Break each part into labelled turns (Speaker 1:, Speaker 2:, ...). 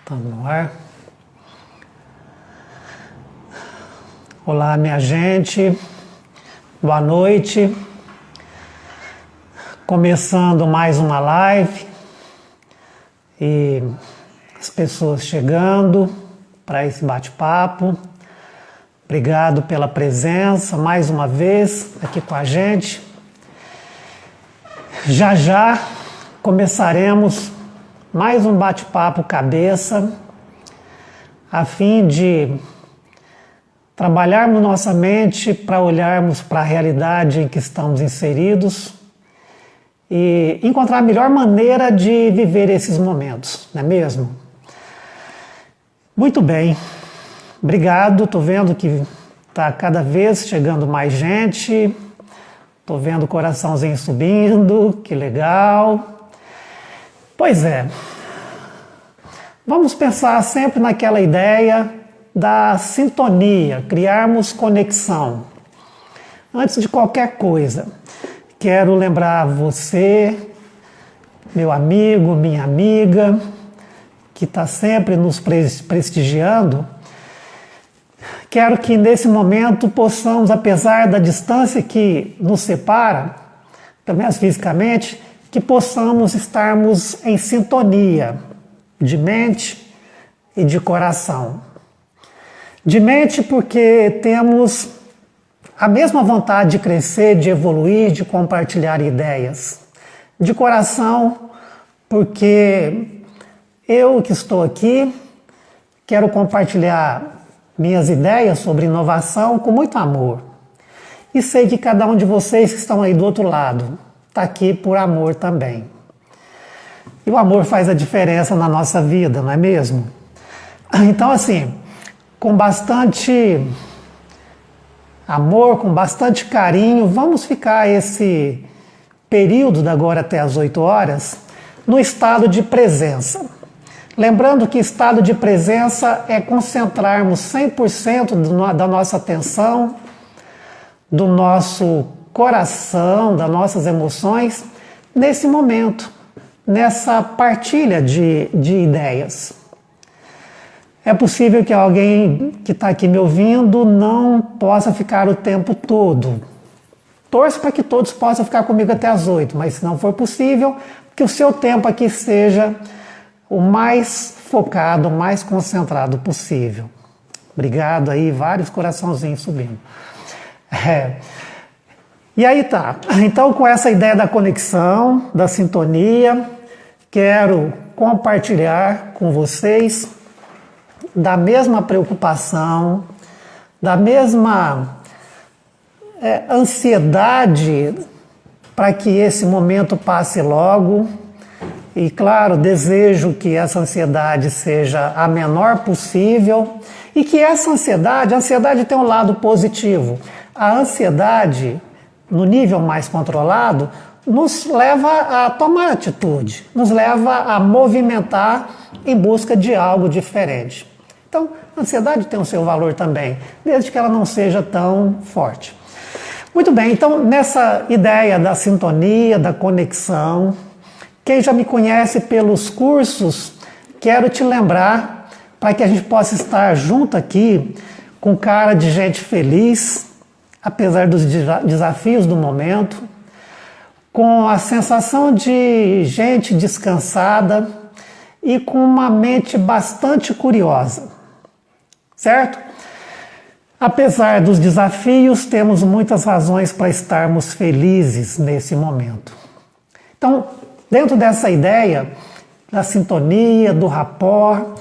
Speaker 1: Tá no ar. Olá, minha gente. Boa noite. Começando mais uma live e as pessoas chegando para esse bate-papo. Obrigado pela presença mais uma vez aqui com a gente. Já já começaremos mais um bate-papo cabeça, a fim de trabalharmos nossa mente para olharmos para a realidade em que estamos inseridos e encontrar a melhor maneira de viver esses momentos, não é mesmo? Muito bem, obrigado. Estou vendo que está cada vez chegando mais gente, estou vendo o coraçãozinho subindo, que legal. Pois é, vamos pensar sempre naquela ideia da sintonia, criarmos conexão. Antes de qualquer coisa, quero lembrar você, meu amigo, minha amiga, que está sempre nos prestigiando. Quero que nesse momento possamos, apesar da distância que nos separa, pelo menos fisicamente, que possamos estarmos em sintonia de mente e de coração. De mente porque temos a mesma vontade de crescer, de evoluir, de compartilhar ideias. De coração porque eu que estou aqui quero compartilhar minhas ideias sobre inovação com muito amor. E sei que cada um de vocês que estão aí do outro lado está aqui por amor também. E o amor faz a diferença na nossa vida, não é mesmo? Então, assim, com bastante amor, com bastante carinho, vamos ficar esse período da agora até as 8 horas no estado de presença. Lembrando que estado de presença é concentrarmos 100% da nossa atenção, do nosso coração, das nossas emoções, nesse momento, nessa partilha de ideias. É possível que alguém que está aqui me ouvindo não possa ficar o tempo todo. Torço para que todos possam ficar comigo até as 8, mas se não for possível, que o seu tempo aqui seja o mais focado, o mais concentrado possível. Obrigado aí, vários coraçãozinhos subindo. E aí tá, então com essa ideia da conexão, da sintonia, quero compartilhar com vocês da mesma preocupação, da mesma ansiedade para que esse momento passe logo. E claro, desejo que essa ansiedade seja a menor possível e que essa ansiedade, a ansiedade tem um lado positivo. A ansiedade, no nível mais controlado, nos leva a tomar atitude, nos leva a movimentar em busca de algo diferente. Então, a ansiedade tem o seu valor também, desde que ela não seja tão forte. Muito bem, então nessa ideia da sintonia, da conexão, quem já me conhece pelos cursos, quero te lembrar para que a gente possa estar junto aqui com cara de gente feliz, apesar dos desafios do momento, com a sensação de gente descansada e com uma mente bastante curiosa, certo? Apesar dos desafios, temos muitas razões para estarmos felizes nesse momento. Então, dentro dessa ideia da sintonia, do rapport,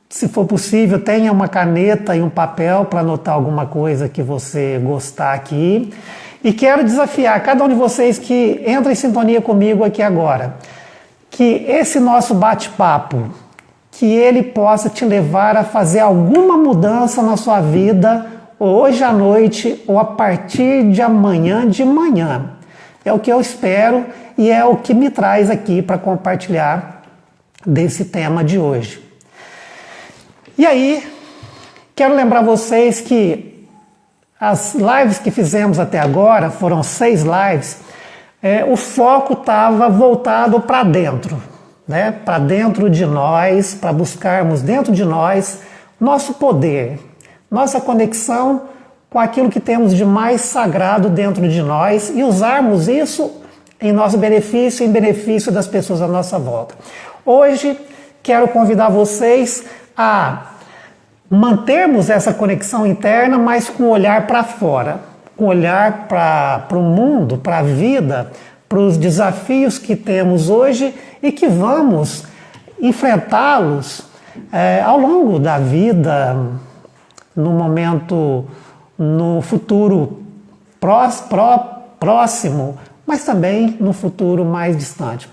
Speaker 1: se for possível, tenha uma caneta e um papel para anotar alguma coisa que você gostar aqui. E quero desafiar cada um de vocês que entra em sintonia comigo aqui agora, que esse nosso bate-papo, que ele possa te levar a fazer alguma mudança na sua vida, hoje à noite ou a partir de amanhã de manhã. É o que eu espero e é o que me traz aqui para compartilhar desse tema de hoje. E aí, quero lembrar vocês que as lives que fizemos até agora, foram 6 lives, o foco estava voltado para dentro. né, para dentro de nós, para buscarmos dentro de nós nosso poder, nossa conexão com aquilo que temos de mais sagrado dentro de nós e usarmos isso em nosso benefício e em benefício das pessoas à nossa volta. Hoje quero convidar vocês a mantermos essa conexão interna, mas com o olhar para fora, com o olhar para o mundo, para a vida, para os desafios que temos hoje e que vamos enfrentá-los ao longo da vida, no momento, no futuro próximo, mas também no futuro mais distante.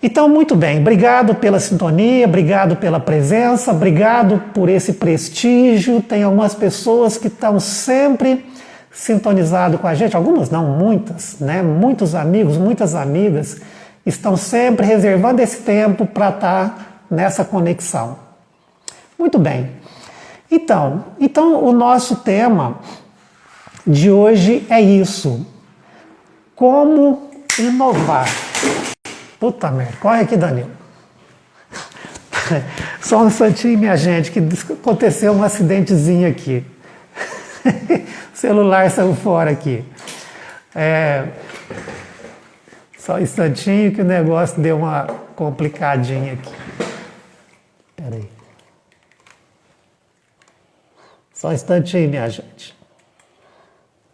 Speaker 1: Então, muito bem, obrigado pela sintonia, obrigado pela presença, obrigado por esse prestígio. Tem algumas pessoas que estão sempre sintonizadas com a gente, algumas não, muitas, né? Muitos amigos, muitas amigas estão sempre reservando esse tempo para estar nessa conexão. Muito bem. Então, o nosso tema de hoje é isso. Como inovar. Puta merda, corre aqui, Danilo. Só um instantinho, minha gente, que aconteceu um acidentezinho aqui. O celular saiu fora aqui. Só um instantinho que o negócio deu uma complicadinha aqui. Espera aí. Só um instantinho, minha gente.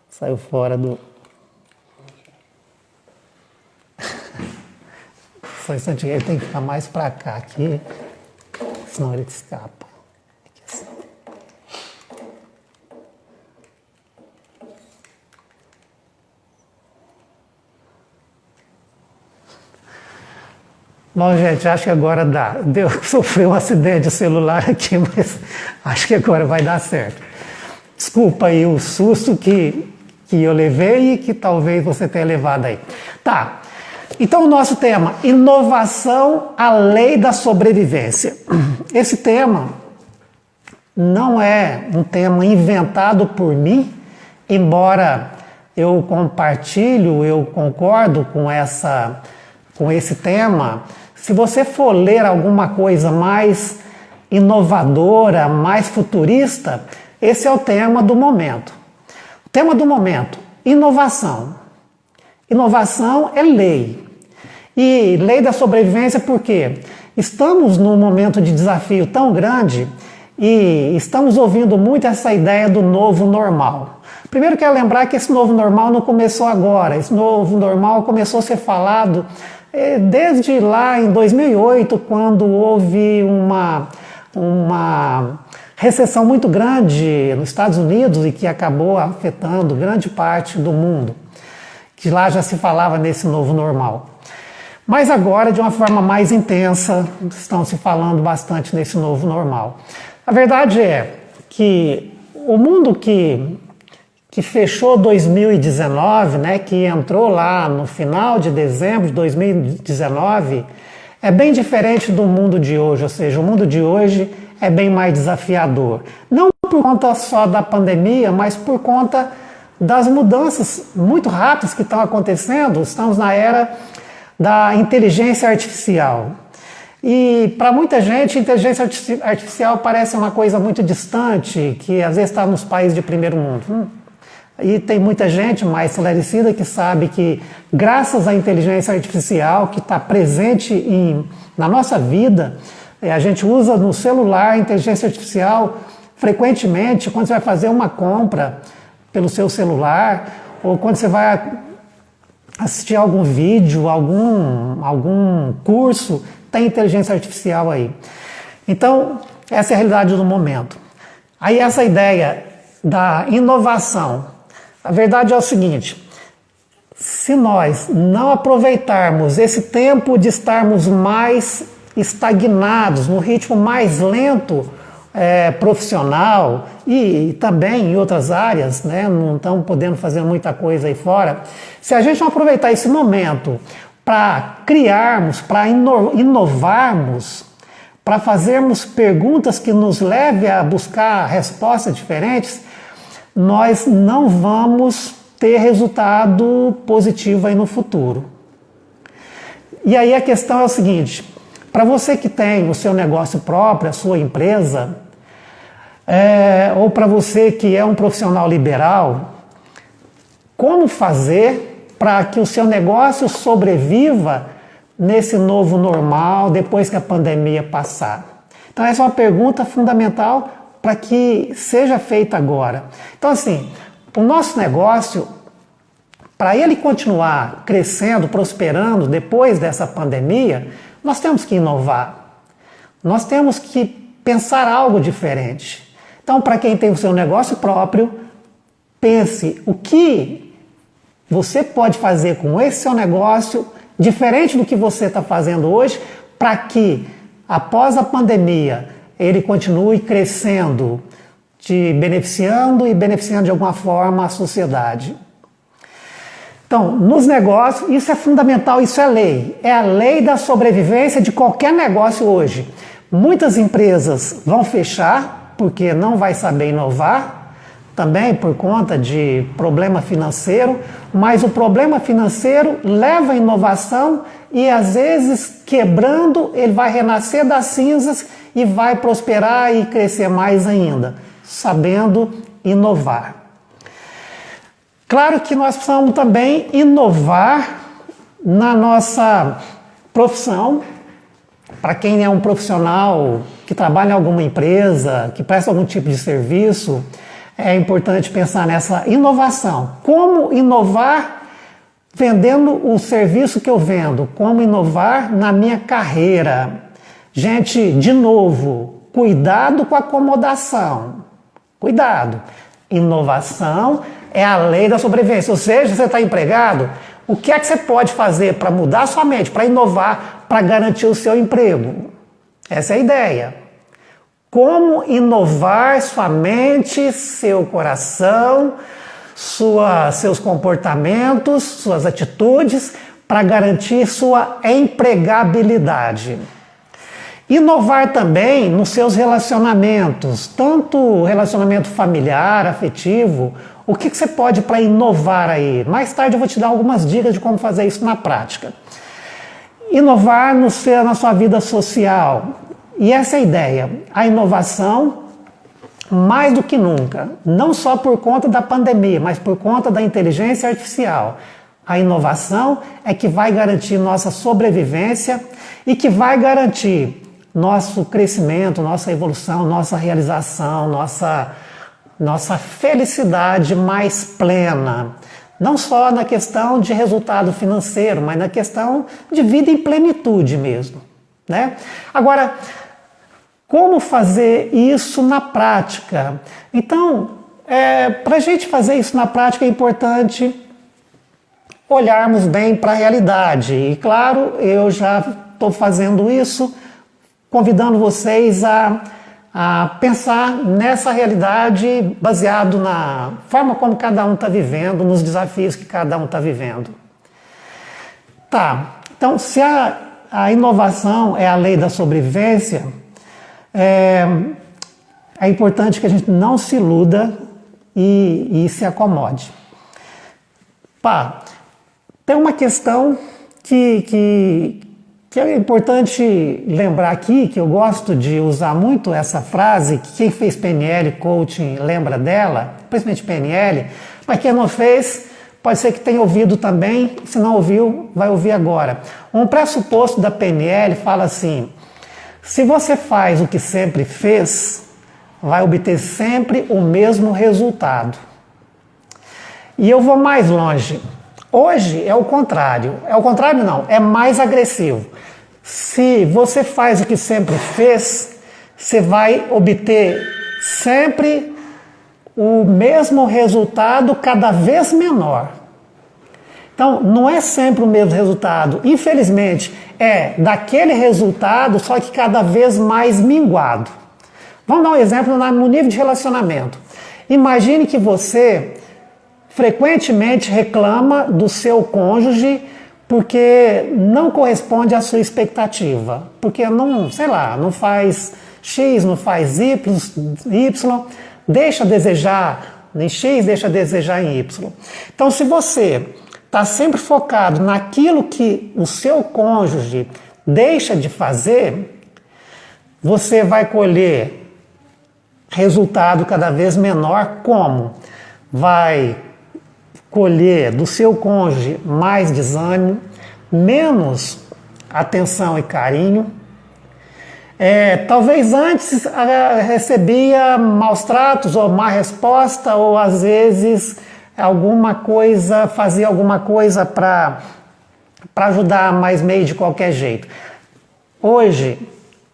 Speaker 1: Saiu fora do... Só um instantinho, ele tem que ficar mais para cá aqui, senão ele escapa. Aqui assim. Bom, gente, acho que agora dá. Sofreu um acidente celular aqui, mas acho que agora vai dar certo. Desculpa aí o susto que eu levei e que talvez você tenha levado aí. Tá. Então, o nosso tema, inovação, a lei da sobrevivência. Esse tema não é um tema inventado por mim, embora eu compartilho, eu concordo com esse tema. Se você for ler alguma coisa mais inovadora, mais futurista, esse é o tema do momento. O tema do momento, inovação. Inovação é lei. E lei da sobrevivência por quê? Estamos num momento de desafio tão grande e estamos ouvindo muito essa ideia do novo normal. Primeiro quero lembrar que esse novo normal não começou agora. Esse novo normal começou a ser falado desde lá em 2008, quando houve uma recessão muito grande nos Estados Unidos e que acabou afetando grande parte do mundo. Que lá já se falava nesse novo normal. Mas agora, de uma forma mais intensa, estão se falando bastante nesse novo normal. A verdade é que o mundo que fechou 2019, né, que entrou lá no final de dezembro de 2019, é bem diferente do mundo de hoje, ou seja, o mundo de hoje é bem mais desafiador. Não por conta só da pandemia, mas por conta das mudanças muito rápidas que estão acontecendo. Estamos na era da inteligência artificial. E para muita gente, inteligência artificial parece uma coisa muito distante, que às vezes está nos países de primeiro mundo. E tem muita gente mais esclarecida que sabe que, graças à inteligência artificial que está presente na nossa vida, a gente usa no celular a inteligência artificial frequentemente quando você vai fazer uma compra pelo seu celular, ou quando você vai assistir algum vídeo, algum curso, tem inteligência artificial aí. Então, essa é a realidade do momento. Aí essa ideia da inovação, a verdade é o seguinte: se nós não aproveitarmos esse tempo de estarmos mais estagnados, no ritmo mais lento, profissional e também em outras áreas, né, não estão podendo fazer muita coisa aí fora. Se a gente não aproveitar esse momento para criarmos, para inovarmos, para fazermos perguntas que nos levem a buscar respostas diferentes, nós não vamos ter resultado positivo aí no futuro. E aí a questão é o seguinte: para você que tem o seu negócio próprio, a sua empresa, ou para você que é um profissional liberal, como fazer para que o seu negócio sobreviva nesse novo normal depois que a pandemia passar? Então essa é uma pergunta fundamental para que seja feita agora. Então assim, o nosso negócio, para ele continuar crescendo, prosperando depois dessa pandemia, nós temos que inovar. Nós temos que pensar algo diferente. Então, para quem tem o seu negócio próprio, pense o que você pode fazer com esse seu negócio, diferente do que você está fazendo hoje, para que, após a pandemia, ele continue crescendo, te beneficiando e beneficiando de alguma forma a sociedade. Então, nos negócios, isso é fundamental, isso é lei. É a lei da sobrevivência de qualquer negócio hoje. Muitas empresas vão fechar porque não vai saber inovar, também por conta de problema financeiro, mas o problema financeiro leva a inovação e às vezes quebrando ele vai renascer das cinzas e vai prosperar e crescer mais ainda, sabendo inovar. Claro que nós precisamos também inovar na nossa profissão. Para quem é um profissional que trabalha em alguma empresa, que presta algum tipo de serviço, é importante pensar nessa inovação. Como inovar vendendo o serviço que eu vendo? Como inovar na minha carreira? Gente, de novo, cuidado com a acomodação. Cuidado. Inovação é a lei da sobrevivência. Ou seja, você está empregado, o que é que você pode fazer para mudar a sua mente, para inovar, para garantir o seu emprego? Essa é a ideia. Como inovar sua mente, seu coração, seus comportamentos, suas atitudes, para garantir sua empregabilidade. Inovar também nos seus relacionamentos, tanto relacionamento familiar, afetivo. O que você pode para inovar aí? Mais tarde eu vou te dar algumas dicas de como fazer isso na prática. Inovar na sua vida social. E essa é a ideia. A inovação, mais do que nunca, não só por conta da pandemia, mas por conta da inteligência artificial. A inovação é que vai garantir nossa sobrevivência e que vai garantir nosso crescimento, nossa evolução, nossa realização, nossa felicidade mais plena. Não só na questão de resultado financeiro, mas na questão de vida em plenitude mesmo, né? Agora, como fazer isso na prática? Então, para a gente fazer isso na prática é importante olharmos bem para a realidade. E claro, eu já estou fazendo isso, convidando vocês a pensar nessa realidade baseado na forma como cada um está vivendo, nos desafios que cada um está vivendo. Tá, então se a inovação é a lei da sobrevivência, é importante que a gente não se iluda e se acomode. Tem uma questão que é importante lembrar aqui, que eu gosto de usar muito essa frase, que quem fez PNL, coaching, lembra dela, principalmente PNL, mas quem não fez, pode ser que tenha ouvido também, se não ouviu, vai ouvir agora. Um pressuposto da PNL fala assim: se você faz o que sempre fez, vai obter sempre o mesmo resultado. E eu vou mais longe. Hoje é o contrário. É o contrário não, é mais agressivo. Se você faz o que sempre fez, você vai obter sempre o mesmo resultado cada vez menor. Então, não é sempre o mesmo resultado. Infelizmente, é daquele resultado, só que cada vez mais minguado. Vamos dar um exemplo no nível de relacionamento. Imagine que você frequentemente reclama do seu cônjuge porque não corresponde à sua expectativa, porque não, sei lá, não faz X, não faz Y, deixa a desejar em X, deixa a desejar em Y. Então, se você está sempre focado naquilo que o seu cônjuge deixa de fazer, você vai colher resultado cada vez menor. Como? Vai colher do seu cônjuge mais desânimo, menos atenção e carinho. Talvez antes recebia maus tratos ou má resposta, ou às vezes fazia alguma coisa para ajudar, mas meio de qualquer jeito. Hoje,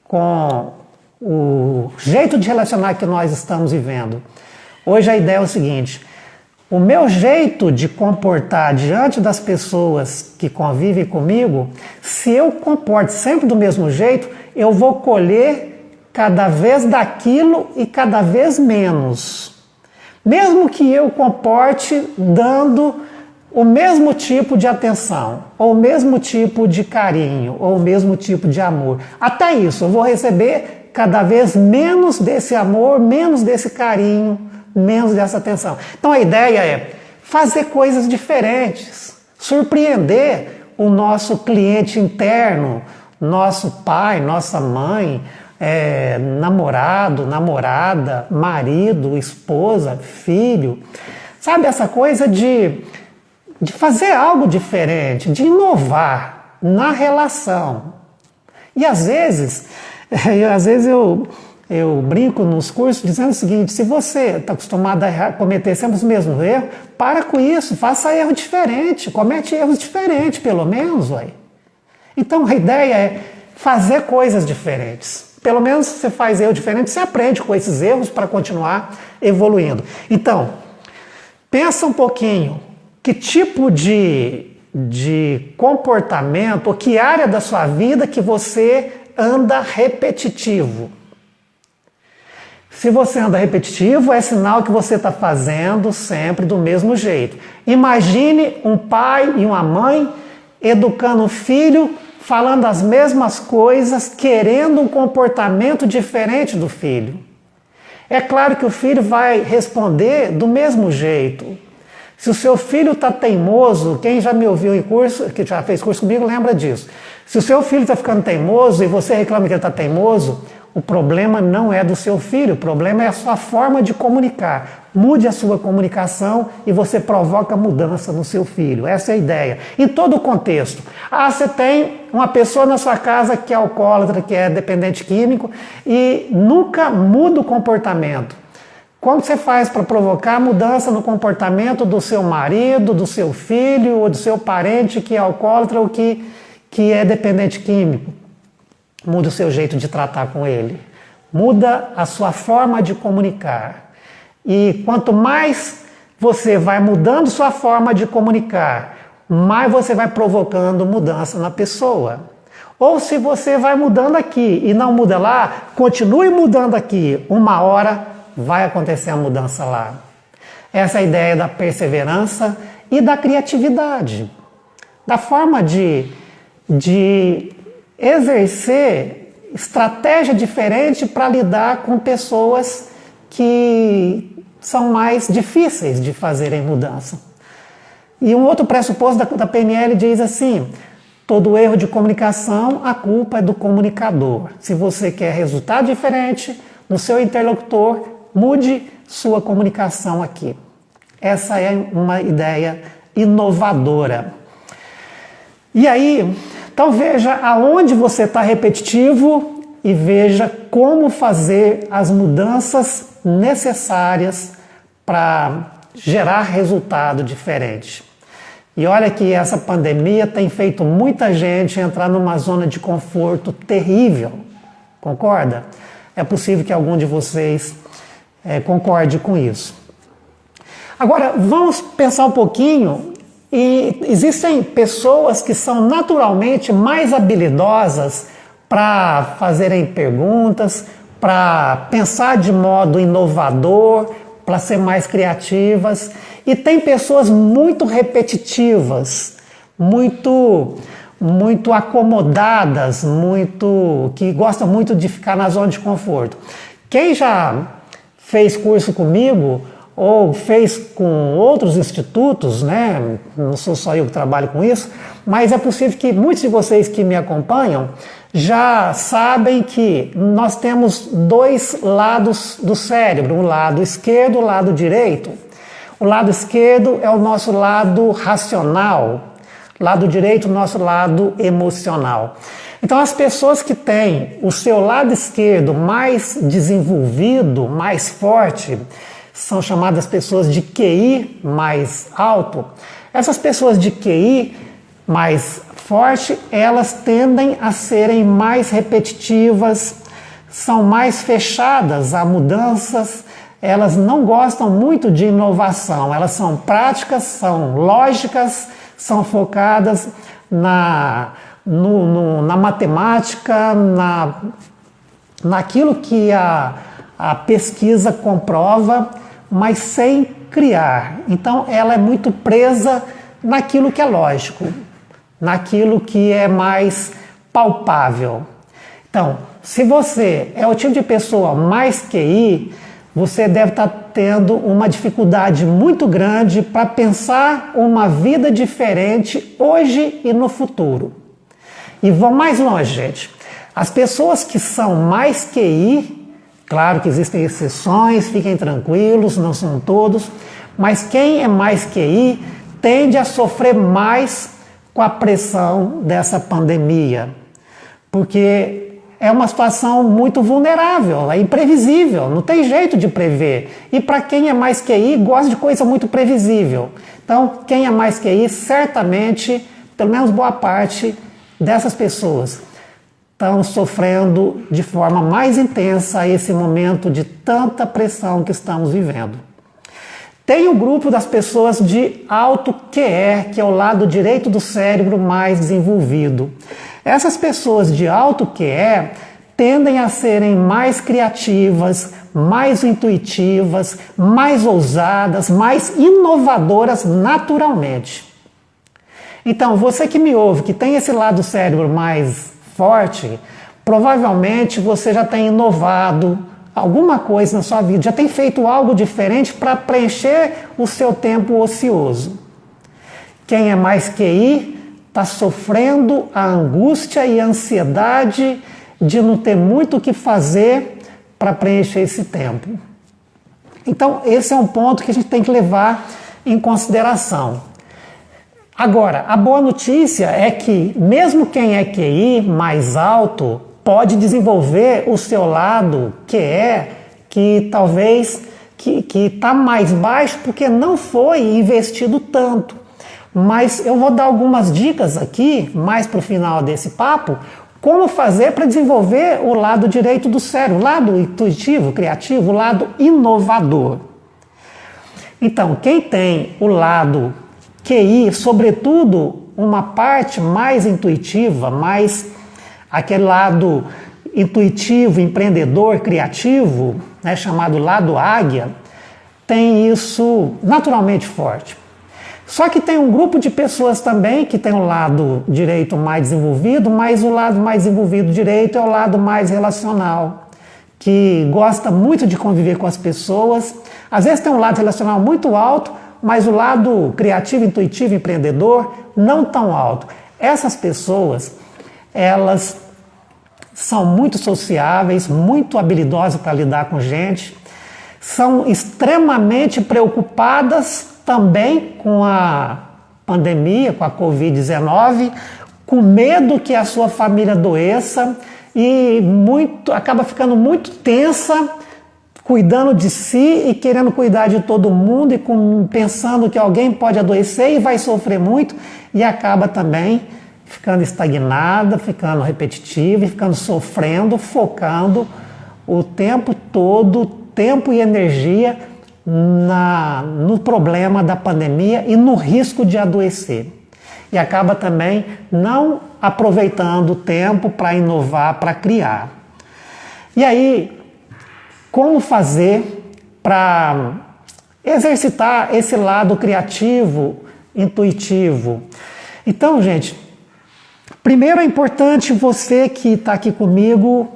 Speaker 1: com o jeito de relacionar que nós estamos vivendo, hoje a ideia é o seguinte: o meu jeito de comportar diante das pessoas que convivem comigo, se eu comporto sempre do mesmo jeito, eu vou colher cada vez daquilo e cada vez menos. Mesmo que eu comporte dando o mesmo tipo de atenção, ou o mesmo tipo de carinho, ou o mesmo tipo de amor. Até isso, eu vou receber cada vez menos desse amor, menos desse carinho, menos dessa atenção. Então a ideia é fazer coisas diferentes, surpreender o nosso cliente interno, nosso pai, nossa mãe, namorado, namorada, marido, esposa, filho. Sabe, essa coisa de fazer algo diferente, de inovar na relação. E às vezes eu brinco nos cursos dizendo o seguinte: se você está acostumado a cometer sempre os mesmos erros, para com isso, faça erro diferente, comete erros diferentes pelo menos. Então a ideia é fazer coisas diferentes. Pelo menos se você faz erro diferente, você aprende com esses erros para continuar evoluindo. Então, pensa um pouquinho, que tipo de comportamento, ou que área da sua vida que você anda repetitivo. Se você anda repetitivo, é sinal que você está fazendo sempre do mesmo jeito. Imagine um pai e uma mãe educando o filho, falando as mesmas coisas, querendo um comportamento diferente do filho. É claro que o filho vai responder do mesmo jeito. Se o seu filho está teimoso, quem já me ouviu em curso, que já fez curso comigo, lembra disso. Se o seu filho está ficando teimoso e você reclama que ele está teimoso, o problema não é do seu filho, o problema é a sua forma de comunicar. Mude a sua comunicação e você provoca mudança no seu filho. Essa é a ideia. Em todo o contexto. Você tem uma pessoa na sua casa que é alcoólatra, que é dependente químico e nunca muda o comportamento. Como você faz para provocar mudança no comportamento do seu marido, do seu filho ou do seu parente que é alcoólatra ou que é dependente químico? Muda o seu jeito de tratar com ele. Muda a sua forma de comunicar. E quanto mais você vai mudando sua forma de comunicar, mais você vai provocando mudança na pessoa. Ou se você vai mudando aqui e não muda lá, continue mudando aqui. Uma hora vai acontecer a mudança lá. Essa é a ideia da perseverança e da criatividade. Da forma de exercer estratégia diferente para lidar com pessoas que são mais difíceis de fazerem mudança. E um outro pressuposto da PNL diz assim: todo erro de comunicação, a culpa é do comunicador. Se você quer resultado diferente no seu interlocutor, mude sua comunicação aqui. Essa é uma ideia inovadora. E aí, então veja aonde você está repetitivo e veja como fazer as mudanças necessárias para gerar resultado diferente. E olha que essa pandemia tem feito muita gente entrar numa zona de conforto terrível. Concorda? É possível que algum de vocês concorde com isso. Agora, vamos pensar um pouquinho. E existem pessoas que são naturalmente mais habilidosas para fazerem perguntas, para pensar de modo inovador, para ser mais criativas. E tem pessoas muito repetitivas, muito acomodadas, que gostam muito de ficar na zona de conforto. Quem já fez curso comigo ou fez com outros institutos, né? Não sou só eu que trabalho com isso, mas é possível que muitos de vocês que me acompanham já sabem que nós temos dois lados do cérebro, um lado esquerdo e um lado direito. O lado esquerdo é o nosso lado racional, lado direito, o nosso lado emocional. Então, as pessoas que têm o seu lado esquerdo mais desenvolvido, mais forte, são chamadas pessoas de QI mais alto. Essas pessoas de QI mais forte, elas tendem a serem mais repetitivas, são mais fechadas a mudanças, elas não gostam muito de inovação, elas são práticas, são lógicas, são focadas na matemática, naquilo que a pesquisa comprova, mas sem criar. Então ela é muito presa naquilo que é lógico, naquilo que é mais palpável. Então, se você é o tipo de pessoa mais QI, você deve estar tendo uma dificuldade muito grande para pensar uma vida diferente hoje e no futuro. E vão mais longe, gente. As pessoas que são mais QI, claro que existem exceções, fiquem tranquilos, não são todos, mas quem é mais QI tende a sofrer mais com a pressão dessa pandemia, porque é uma situação muito vulnerável, é imprevisível, não tem jeito de prever. E para quem é mais QI, gosta de coisa muito previsível. Então, quem é mais QI, certamente, pelo menos boa parte dessas pessoas estão sofrendo de forma mais intensa esse momento de tanta pressão que estamos vivendo. Tem o grupo das pessoas de alto QE, que é o lado direito do cérebro mais desenvolvido. Essas pessoas de alto QE tendem a serem mais criativas, mais intuitivas, mais ousadas, mais inovadoras naturalmente. Então, você que me ouve, que tem esse lado do cérebro mais forte, provavelmente você já tem inovado alguma coisa na sua vida, já tem feito algo diferente para preencher o seu tempo ocioso. Quem é mais QI está sofrendo a angústia e a ansiedade de não ter muito o que fazer para preencher esse tempo. Então, esse é um ponto que a gente tem que levar em consideração. Agora, a boa notícia é que mesmo quem é QI mais alto pode desenvolver o seu lado que talvez que está mais baixo porque não foi investido tanto. Mas eu vou dar algumas dicas aqui, mais para o final desse papo, como fazer para desenvolver o lado direito do cérebro, o lado intuitivo, criativo, o lado inovador. Então, quem tem o lado QI, sobretudo uma parte mais intuitiva, mais aquele lado intuitivo, empreendedor, criativo, né, chamado lado águia, tem isso naturalmente forte. Só que tem um grupo de pessoas também que tem o lado direito mais desenvolvido, mas o lado mais desenvolvido direito é o lado mais relacional, que gosta muito de conviver com as pessoas. Às vezes tem um lado relacional muito alto, mas o lado criativo, intuitivo, empreendedor não tão alto. Essas pessoas, elas são muito sociáveis, muito habilidosas para lidar com gente, são extremamente preocupadas também com a pandemia, com a Covid-19, com medo que a sua família adoeça e acaba ficando muito tensa, cuidando de si e querendo cuidar de todo mundo e pensando que alguém pode adoecer e vai sofrer muito e acaba também ficando estagnada, ficando repetitiva e ficando sofrendo, focando o tempo todo, tempo e energia no problema da pandemia e no risco de adoecer. E acaba também não aproveitando o tempo para inovar, para criar. E aí, como fazer para exercitar esse lado criativo, intuitivo? Então, gente, primeiro é importante você que está aqui comigo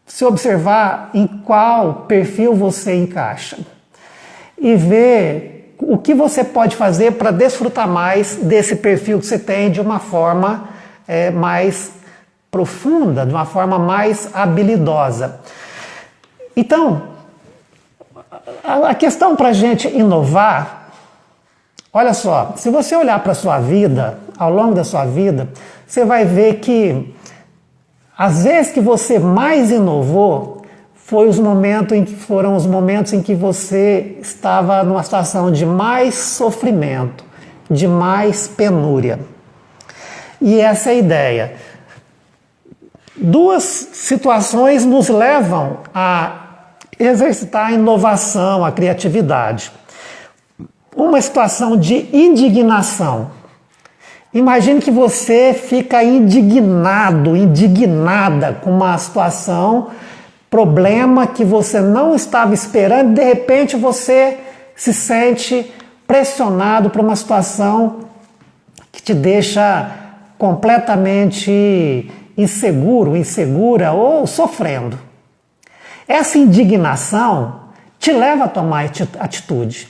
Speaker 1: se observar em qual perfil você encaixa. e ver o que você pode fazer para desfrutar mais desse perfil que você tem de uma forma mais profunda, de uma forma mais habilidosa. Então, a questão para a gente inovar, olha só, se você olhar para a sua vida, ao longo da sua vida, você vai ver que às vezes que você mais inovou foram os momentos em que você estava numa situação de mais sofrimento, de mais penúria. E essa é a ideia. Duas situações nos levam a exercitar a inovação, a criatividade. Uma situação de indignação. Imagine que você fica indignado, indignada com uma situação, problema que você não estava esperando, e de repente você se sente pressionado por uma situação que te deixa completamente inseguro, insegura ou sofrendo. Essa indignação te leva a tomar atitude.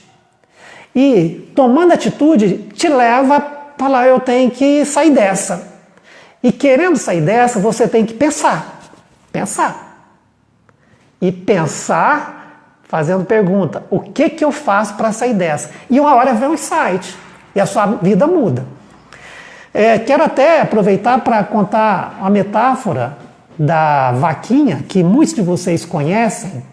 Speaker 1: E tomando atitude te leva a falar, eu tenho que sair dessa. E querendo sair dessa, você tem que pensar. Pensar. E pensar fazendo pergunta, o que eu faço para sair dessa? E uma hora vem um insight. E a sua vida muda. Quero até aproveitar para contar uma metáfora da vaquinha, que muitos de vocês conhecem,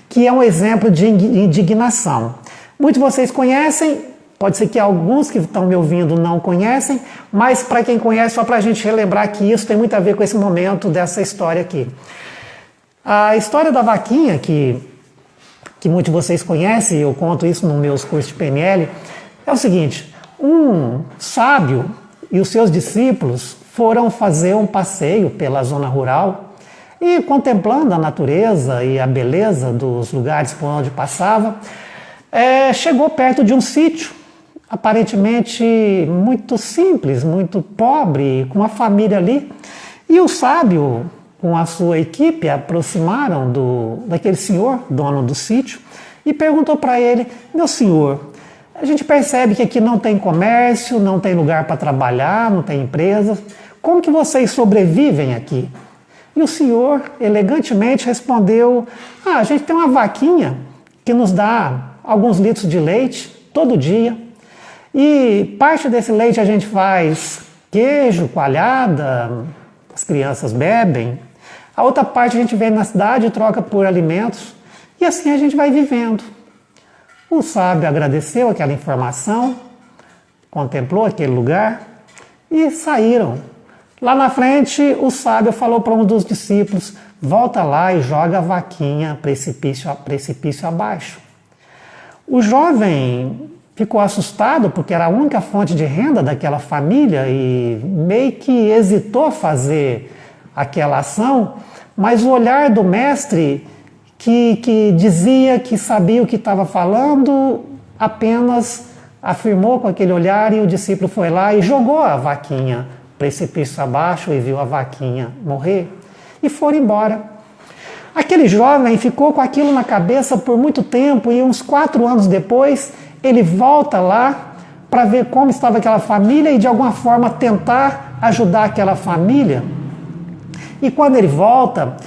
Speaker 1: que é um exemplo de indignação. Muitos de vocês conhecem, pode ser que alguns que estão me ouvindo não conhecem, mas para quem conhece, só para a gente relembrar que isso tem muito a ver com esse momento dessa história aqui. A história da vaquinha, que muitos de vocês conhecem, eu conto isso nos meus cursos de PNL, é o seguinte, um sábio e os seus discípulos foram fazer um passeio pela zona rural e, contemplando a natureza e a beleza dos lugares por onde passava, chegou perto de um sítio, aparentemente muito simples, muito pobre, com uma família ali. E o sábio, com a sua equipe, aproximaram daquele senhor, dono do sítio, e perguntou para ele, meu senhor, a gente percebe que aqui não tem comércio, não tem lugar para trabalhar, não tem empresa. Como que vocês sobrevivem aqui? E o senhor elegantemente respondeu, a gente tem uma vaquinha que nos dá alguns litros de leite todo dia. E parte desse leite a gente faz queijo, coalhada, as crianças bebem. A outra parte a gente vem na cidade e troca por alimentos. E assim a gente vai vivendo. O sábio agradeceu aquela informação, contemplou aquele lugar e saíram. Lá na frente, o sábio falou para um dos discípulos, volta lá e joga a vaquinha precipício abaixo. O jovem ficou assustado porque era a única fonte de renda daquela família e meio que hesitou a fazer aquela ação, mas o olhar do mestre que dizia que sabia o que estava falando, apenas afirmou com aquele olhar e o discípulo foi lá e jogou a vaquinha precipício abaixo e viu a vaquinha morrer e foram embora. Aquele jovem ficou com aquilo na cabeça por muito tempo e uns 4 anos depois ele volta lá para ver como estava aquela família e de alguma forma tentar ajudar aquela família. E quando ele volta,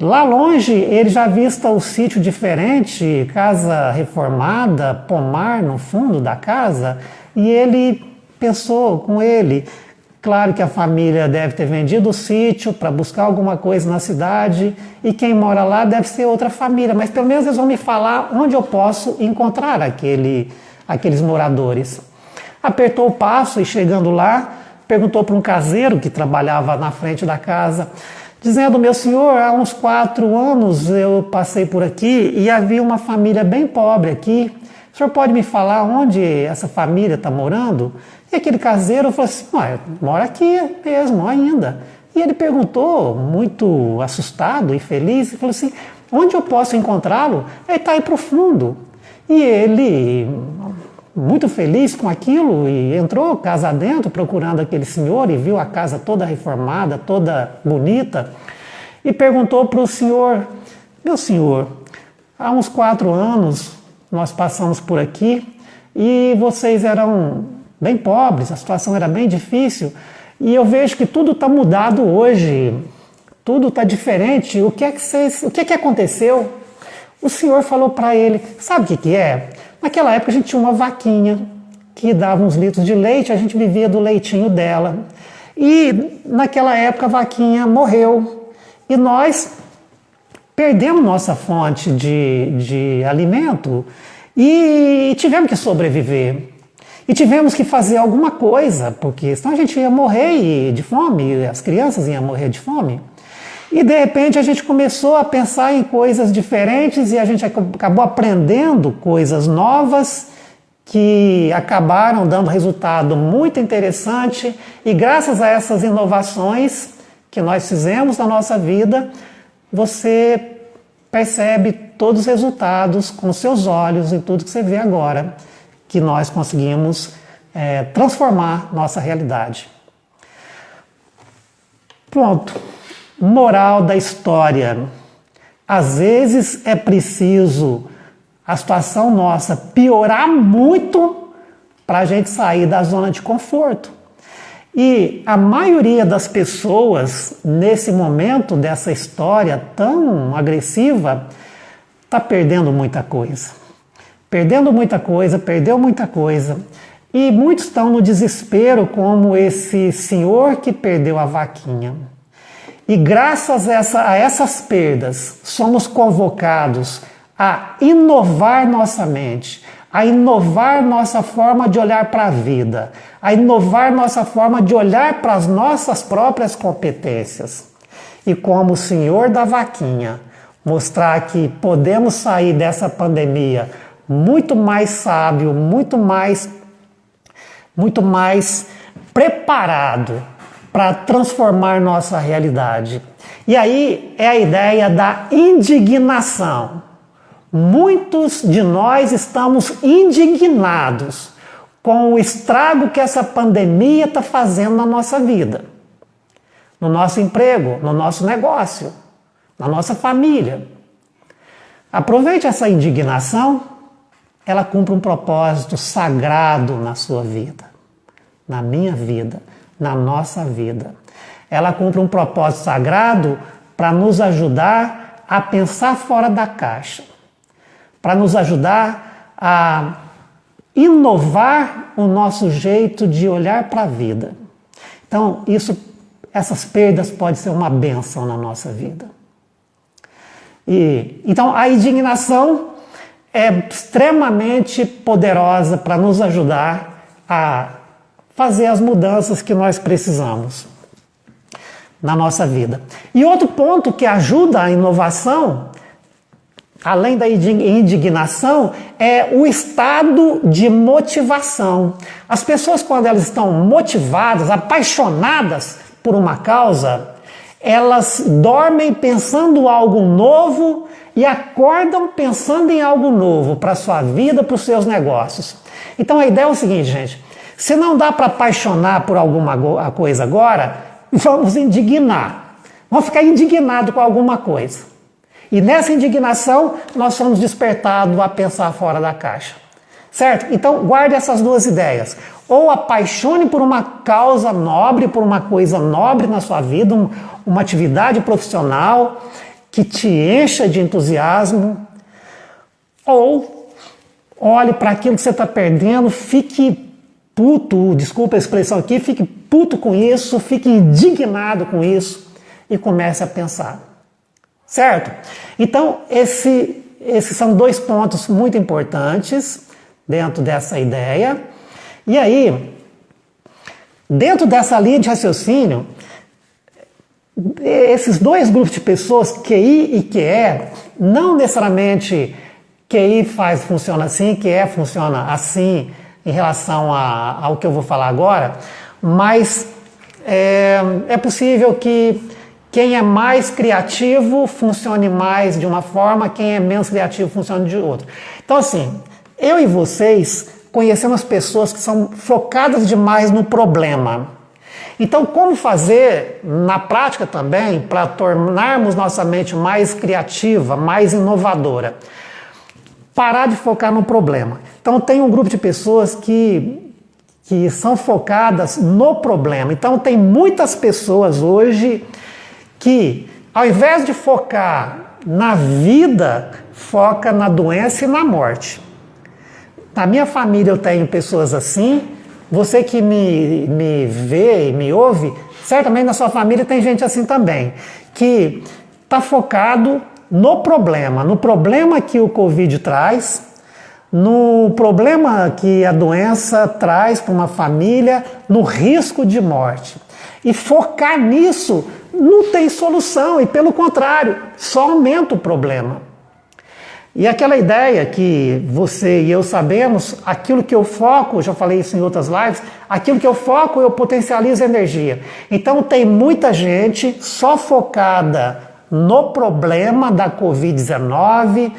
Speaker 1: lá longe ele já avista o sítio diferente, casa reformada, pomar no fundo da casa, e ele pensou com ele, claro que a família deve ter vendido o sítio para buscar alguma coisa na cidade e quem mora lá deve ser outra família, mas pelo menos eles vão me falar onde eu posso encontrar aqueles moradores. Apertou o passo e chegando lá, perguntou para um caseiro que trabalhava na frente da casa, dizendo, meu senhor, há uns 4 anos eu passei por aqui e havia uma família bem pobre aqui. O senhor pode me falar onde essa família está morando? E aquele caseiro falou assim, mora aqui mesmo ainda. E ele perguntou, muito assustado e feliz, e falou assim, onde eu posso encontrá-lo? Ele está aí para o fundo. E ele, muito feliz com aquilo, e entrou casa adentro procurando aquele senhor e viu a casa toda reformada, toda bonita, e perguntou para o senhor, meu senhor, há uns 4 anos nós passamos por aqui e vocês eram bem pobres, a situação era bem difícil e eu vejo que tudo está mudado hoje, tudo está diferente. O que é que aconteceu? O Senhor falou para ele, sabe o que é? Naquela época a gente tinha uma vaquinha que dava uns litros de leite, a gente vivia do leitinho dela. E naquela época a vaquinha morreu e nós perdemos nossa fonte de alimento e tivemos que sobreviver. E tivemos que fazer alguma coisa, porque senão a gente ia morrer de fome, as crianças iam morrer de fome. E de repente a gente começou a pensar em coisas diferentes e a gente acabou aprendendo coisas novas que acabaram dando resultado muito interessante. E graças a essas inovações que nós fizemos na nossa vida, você percebe todos os resultados com seus olhos em tudo que você vê agora, que nós conseguimos transformar nossa realidade. Pronto. Moral da história. Às vezes é preciso a situação nossa piorar muito para a gente sair da zona de conforto. E a maioria das pessoas, nesse momento dessa história tão agressiva, está perdendo muita coisa. Perdendo muita coisa, perdeu muita coisa. E muitos estão no desespero, como esse senhor que perdeu a vaquinha. E graças a essas perdas, somos convocados a inovar nossa mente, a inovar nossa forma de olhar para a vida, a inovar nossa forma de olhar para as nossas próprias competências. E como o senhor da vaquinha, mostrar que podemos sair dessa pandemia muito mais sábio, muito mais preparado para transformar nossa realidade. E aí é a ideia da indignação. Muitos de nós estamos indignados com o estrago que essa pandemia está fazendo na nossa vida, no nosso emprego, no nosso negócio, na nossa família. Aproveite essa indignação, ela cumpre um propósito sagrado na sua vida, na minha vida, na nossa vida. Ela cumpre um propósito sagrado para nos ajudar a pensar fora da caixa, para nos ajudar a inovar o nosso jeito de olhar para a vida. Então, essas perdas podem ser uma bênção na nossa vida. Então, a indignação é extremamente poderosa para nos ajudar a fazer as mudanças que nós precisamos na nossa vida. E outro ponto que ajuda a inovação, além da indignação, é o estado de motivação. As pessoas, quando elas estão motivadas, apaixonadas por uma causa, elas dormem pensando algo novo e acordam pensando em algo novo para a sua vida, para os seus negócios. Então a ideia é o seguinte, gente: se não dá para apaixonar por alguma coisa agora, vamos indignar. Vamos ficar indignados com alguma coisa. E nessa indignação, nós somos despertados a pensar fora da caixa. Certo? Então, guarde essas duas ideias. Ou apaixone por uma causa nobre, por uma coisa nobre na sua vida, uma atividade profissional que te encha de entusiasmo. Ou olhe para aquilo que você está perdendo, fique puto, desculpa a expressão aqui, fique puto com isso, fique indignado com isso e comece a pensar. Certo? Então, esses são dois pontos muito importantes dentro dessa ideia. E aí, dentro dessa linha de raciocínio, esses dois grupos de pessoas, QI e QE, não necessariamente QI funciona assim, QE funciona assim em relação ao que eu vou falar agora, mas é possível que quem é mais criativo funcione mais de uma forma, quem é menos criativo funcione de outra. Então, assim, eu e vocês conhecemos pessoas que são focadas demais no problema. Então, como fazer na prática também para tornarmos nossa mente mais criativa, mais inovadora? parar de focar no problema. Então tem um grupo de pessoas que são focadas no problema. Então tem muitas pessoas hoje que, ao invés de focar na vida, foca na doença e na morte. Na minha família eu tenho pessoas assim. Você que me vê e me ouve, certamente na sua família tem gente assim também, que está focado no problema que o Covid traz, no problema que a doença traz para uma família, no risco de morte. E focar nisso não tem solução, e pelo contrário, só aumenta o problema. E aquela ideia que você e eu sabemos, aquilo que eu foco, já falei isso em outras lives, aquilo que eu foco eu potencializo energia. Então tem muita gente só focada no problema da Covid-19,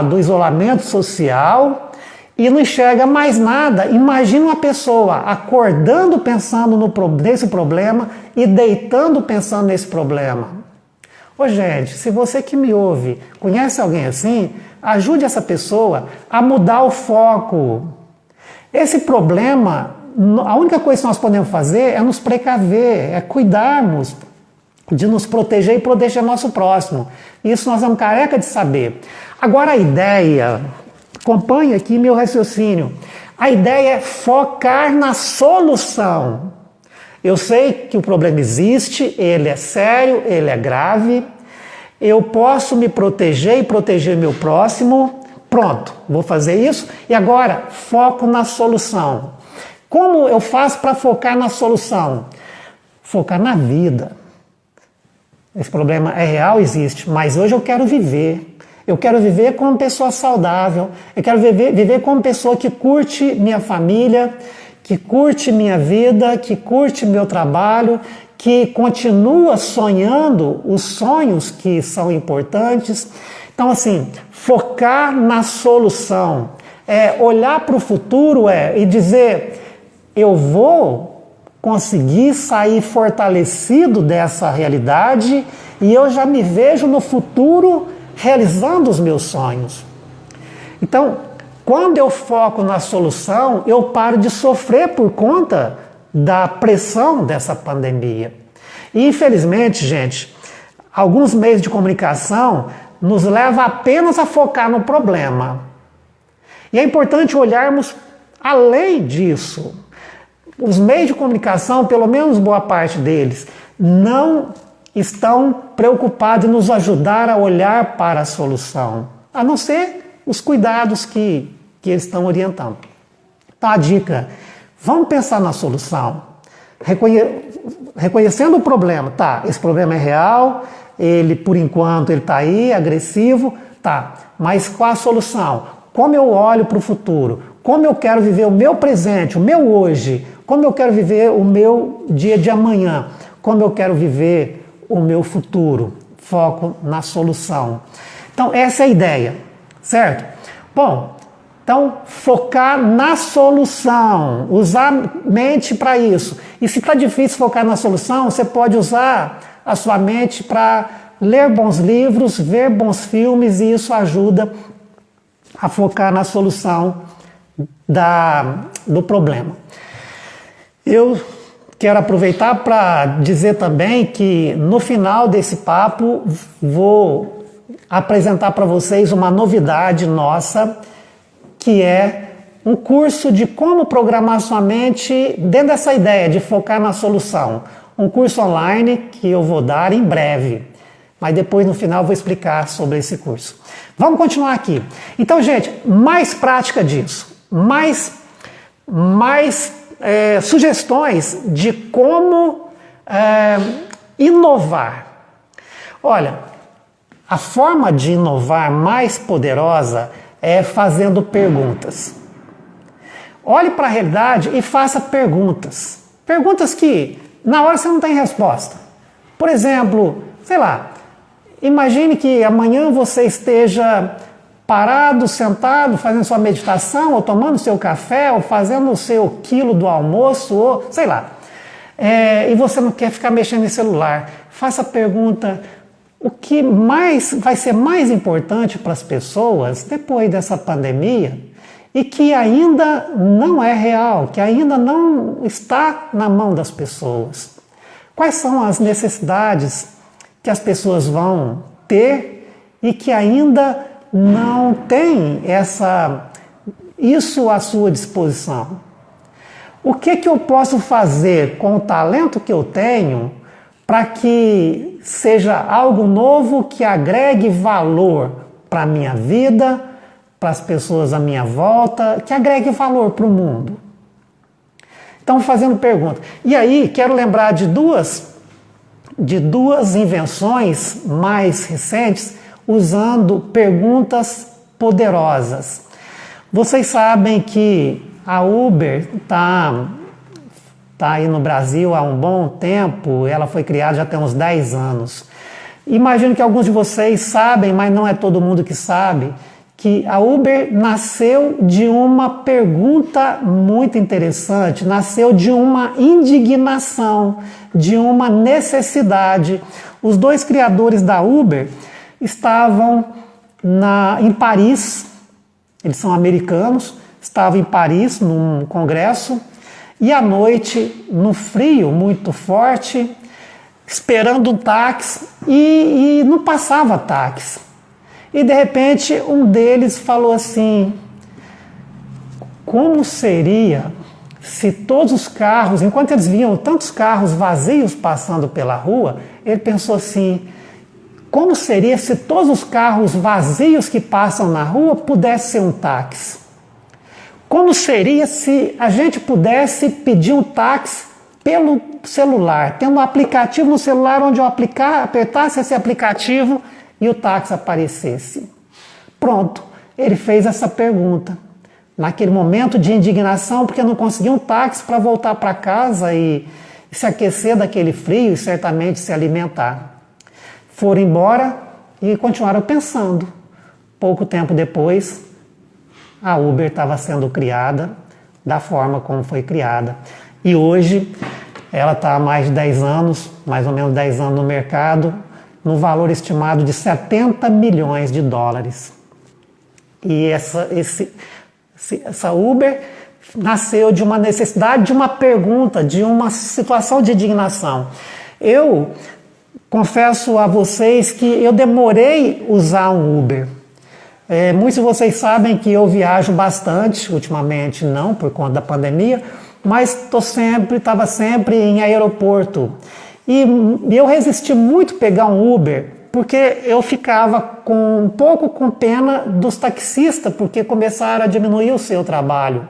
Speaker 1: do isolamento social, e não enxerga mais nada. Imagina uma pessoa acordando pensando nesse problema e deitando pensando nesse problema. Ô gente, se você que me ouve conhece alguém assim, ajude essa pessoa a mudar o foco. Esse problema, a única coisa que nós podemos fazer é nos precaver, é cuidarmos de nos proteger e proteger nosso próximo. Isso nós somos careca de saber. Agora a ideia, acompanhe aqui meu raciocínio, a ideia é focar na solução. Eu sei que o problema existe, ele é sério, ele é grave, eu posso me proteger e proteger meu próximo, pronto, vou fazer isso, e agora foco na solução. Como eu faço para focar na solução? Focar na vida. Esse problema é real, existe, mas hoje eu quero viver. Eu quero viver como pessoa saudável, eu quero viver como pessoa que curte minha família, que curte minha vida, que curte meu trabalho, que continua sonhando os sonhos que são importantes. Então, assim, focar na solução, olhar para o futuro e dizer, eu vou conseguir sair fortalecido dessa realidade e eu já me vejo no futuro realizando os meus sonhos. Então, quando eu foco na solução, eu paro de sofrer por conta da pressão dessa pandemia. E infelizmente, gente, alguns meios de comunicação nos levam apenas a focar no problema. E é importante olharmos além disso. Os meios de comunicação, pelo menos boa parte deles, não estão preocupados em nos ajudar a olhar para a solução, a não ser os cuidados que eles estão orientando. Então a dica, vamos pensar na solução, reconhecendo o problema, tá, esse problema é real, ele por enquanto ele está aí, agressivo, tá, mas qual a solução? Como eu olho para o futuro? Como eu quero viver o meu presente, o meu hoje? Como eu quero viver o meu dia de amanhã? Como eu quero viver o meu futuro? Foco na solução. Então essa é a ideia, certo? Bom, então focar na solução, usar mente para isso. E se está difícil focar na solução, você pode usar a sua mente para ler bons livros, ver bons filmes, e isso ajuda a focar na solução do problema. Eu quero aproveitar para dizer também que no final desse papo vou apresentar para vocês uma novidade nossa, que é um curso de como programar sua mente dentro dessa ideia de focar na solução. Um curso online que eu vou dar em breve, mas depois no final eu vou explicar sobre esse curso. Vamos continuar aqui. Então, gente, mais prática disso, mais sugestões de como inovar. Olha, a forma de inovar mais poderosa é fazendo perguntas. Olhe para a realidade e faça perguntas. Perguntas que na hora você não tem resposta. Por exemplo, sei lá, imagine que amanhã você esteja parado, sentado, fazendo sua meditação, ou tomando seu café, ou fazendo o seu quilo do almoço, ou sei lá. E você não quer ficar mexendo em celular. Faça a pergunta: o que vai ser mais importante para as pessoas depois dessa pandemia e que ainda não é real, que ainda não está na mão das pessoas. Quais são as necessidades que as pessoas vão ter e que ainda não têm isso à sua disposição? O que eu posso fazer com o talento que eu tenho para que seja algo novo que agregue valor para a minha vida, para as pessoas à minha volta, que agregue valor para o mundo? Então, fazendo pergunta. E aí, quero lembrar de duas invenções mais recentes usando perguntas poderosas. Vocês sabem que a Uber está aí no Brasil há um bom tempo, ela foi criada já tem uns 10 anos. Imagino que alguns de vocês sabem, mas não é todo mundo que sabe, que a Uber nasceu de uma pergunta muito interessante, nasceu de uma indignação, de uma necessidade. Os dois criadores da Uber estavam em Paris, eles são americanos, estavam em Paris num congresso e à noite, no frio muito forte, esperando um táxi e não passava táxi. E de repente um deles falou assim: como seria se todos os carros, enquanto eles viam tantos carros vazios passando pela rua, ele pensou assim: como seria se todos os carros vazios que passam na rua pudessem ser um táxi? Como seria se a gente pudesse pedir um táxi pelo celular, tendo um aplicativo no celular onde eu apertasse esse aplicativo e o táxi aparecesse? Pronto, ele fez essa pergunta. Naquele momento de indignação, porque não conseguia um táxi para voltar para casa e se aquecer daquele frio e certamente se alimentar. Foram embora e continuaram pensando. Pouco tempo depois, a Uber estava sendo criada da forma como foi criada. E hoje ela está há mais de 10 anos, mais ou menos 10 anos no mercado, no valor estimado de 70 milhões de dólares. E essa Uber nasceu de uma necessidade, de uma pergunta, de uma situação de indignação. Eu confesso a vocês que eu demorei a usar um Uber. Muitos de vocês sabem que eu viajo bastante, ultimamente não, por conta da pandemia, mas estava sempre em aeroporto. E eu resisti muito a pegar um Uber, porque eu ficava um pouco com pena dos taxistas, porque começaram a diminuir o seu trabalho.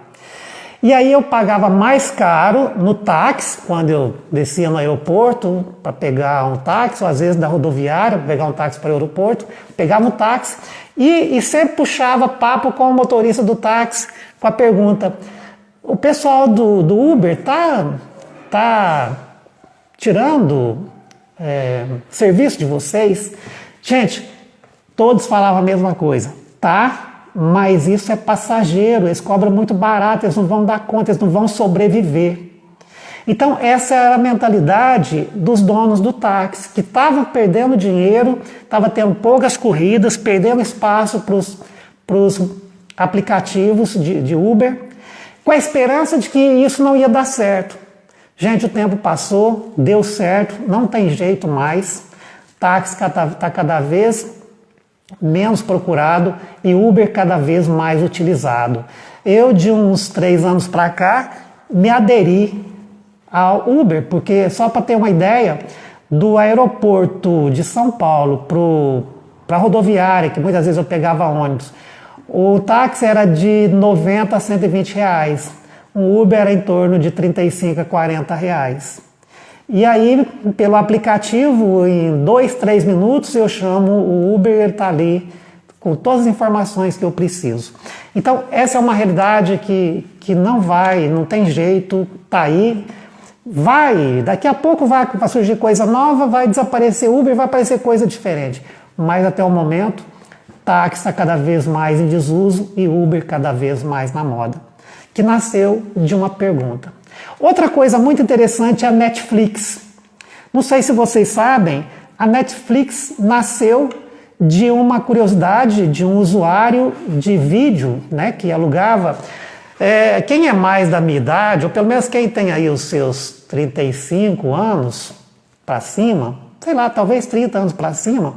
Speaker 1: E aí eu pagava mais caro no táxi, quando eu descia no aeroporto para pegar um táxi, ou às vezes da rodoviária, para pegar um táxi para o aeroporto, pegava um táxi e sempre puxava papo com o motorista do táxi com a pergunta: o pessoal do Uber tá tirando serviço de vocês? Gente, todos falavam a mesma coisa. Mas isso é passageiro, eles cobram muito barato, eles não vão dar conta, eles não vão sobreviver. Então essa era a mentalidade dos donos do táxi, que estavam perdendo dinheiro, estavam tendo poucas corridas, perdendo espaço para os aplicativos de Uber, com a esperança de que isso não ia dar certo. Gente, o tempo passou, deu certo, não tem jeito mais, táxi está cada vez menos procurado e Uber cada vez mais utilizado. Eu, de uns 3 anos para cá, me aderi ao Uber, porque, só para ter uma ideia, do aeroporto de São Paulo para a rodoviária, que muitas vezes eu pegava ônibus, o táxi era de 90 a 120 reais, o Uber era em torno de 35 a 40 reais. E aí, pelo aplicativo, em 2, 3 minutos, eu chamo o Uber, ele está ali com todas as informações que eu preciso. Então, essa é uma realidade que não tem jeito, está aí. Daqui a pouco vai surgir coisa nova, vai desaparecer Uber, vai aparecer coisa diferente. Mas até o momento, táxi está cada vez mais em desuso e Uber cada vez mais na moda, que nasceu de uma pergunta. Outra coisa muito interessante é a Netflix. Não sei se vocês sabem, A Netflix nasceu de uma curiosidade de um usuário de vídeo, né, que alugava. Quem é mais da minha idade, ou pelo menos quem tem aí os seus 35 anos para cima, sei lá, talvez 30 anos para cima,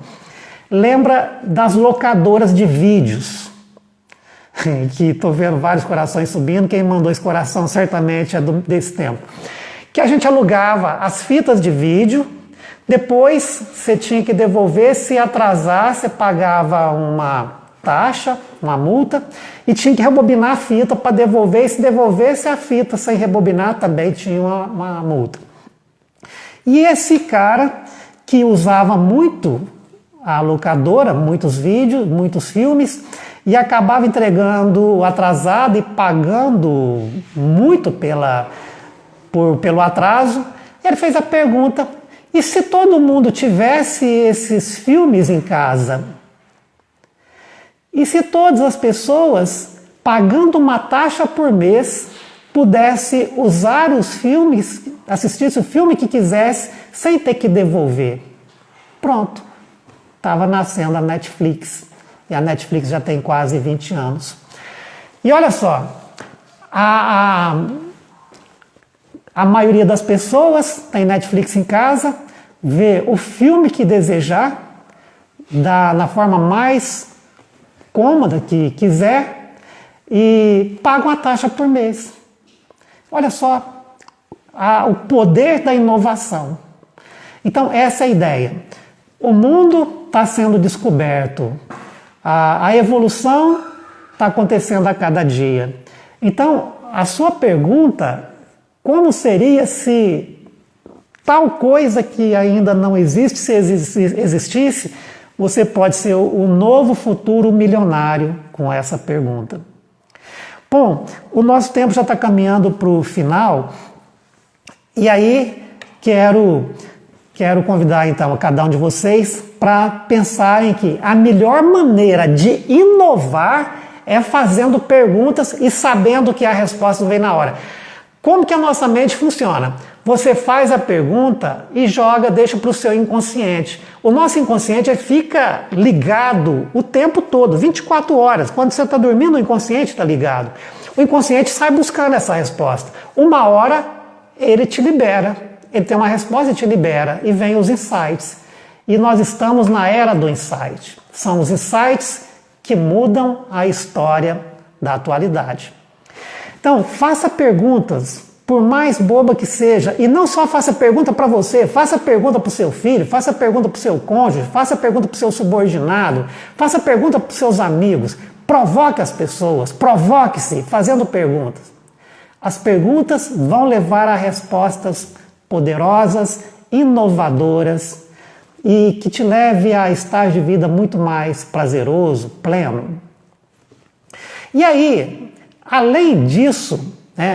Speaker 1: lembra das locadoras de vídeos. Que estou vendo vários corações subindo, quem mandou esse coração certamente é desse tempo. Que a gente alugava as fitas de vídeo, depois você tinha que devolver, se atrasar, você pagava uma taxa, uma multa, e tinha que rebobinar a fita para devolver, e se devolvesse a fita sem rebobinar também tinha uma multa. E esse cara que usava muito a locadora, muitos vídeos, muitos filmes, e acabava entregando atrasado e pagando muito pelo atraso, ele fez a pergunta: e se todo mundo tivesse esses filmes em casa? E se todas as pessoas, pagando uma taxa por mês, pudesse usar os filmes, assistisse o filme que quisesse, sem ter que devolver? Pronto, estava nascendo a Netflix. E a Netflix já tem quase 20 anos. E olha só, a maioria das pessoas tem Netflix em casa, vê o filme que desejar, na forma mais cômoda que quiser, e paga uma taxa por mês. Olha só o poder da inovação. Então, essa é a ideia. O mundo está sendo descoberto. A evolução está acontecendo a cada dia. Então, a sua pergunta, como seria se tal coisa que ainda não existe, se existisse, você pode ser o novo futuro milionário com essa pergunta. Bom, o nosso tempo já está caminhando para o final, e aí quero convidar então a cada um de vocês para pensarem que a melhor maneira de inovar é fazendo perguntas e sabendo que a resposta vem na hora. Como que a nossa mente funciona? Você faz a pergunta e deixa para o seu inconsciente. O nosso inconsciente fica ligado o tempo todo, 24 horas. Quando você está dormindo, o inconsciente está ligado. O inconsciente sai buscando essa resposta. Uma hora ele te libera. Ele tem uma resposta e te libera, e vem os insights. E nós estamos na era do insight. São os insights que mudam a história da atualidade. Então, faça perguntas, por mais boba que seja, e não só faça pergunta para você, faça pergunta para o seu filho, faça pergunta para o seu cônjuge, faça pergunta para o seu subordinado, faça pergunta para os seus amigos, provoque as pessoas, provoque-se fazendo perguntas. As perguntas vão levar a respostas poderosas, inovadoras e que te leve a estar de vida muito mais prazeroso, pleno. E aí, além disso,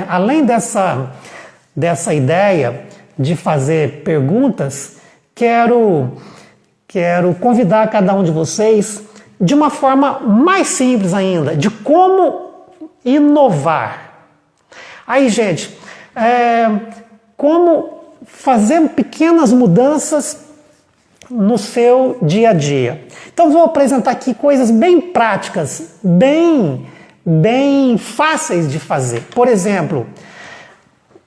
Speaker 1: além dessa ideia de fazer perguntas, quero convidar cada um de vocês de uma forma mais simples ainda, de como inovar. Aí, gente, como fazer pequenas mudanças no seu dia a dia. Então vou apresentar aqui coisas bem práticas, bem fáceis de fazer. Por exemplo,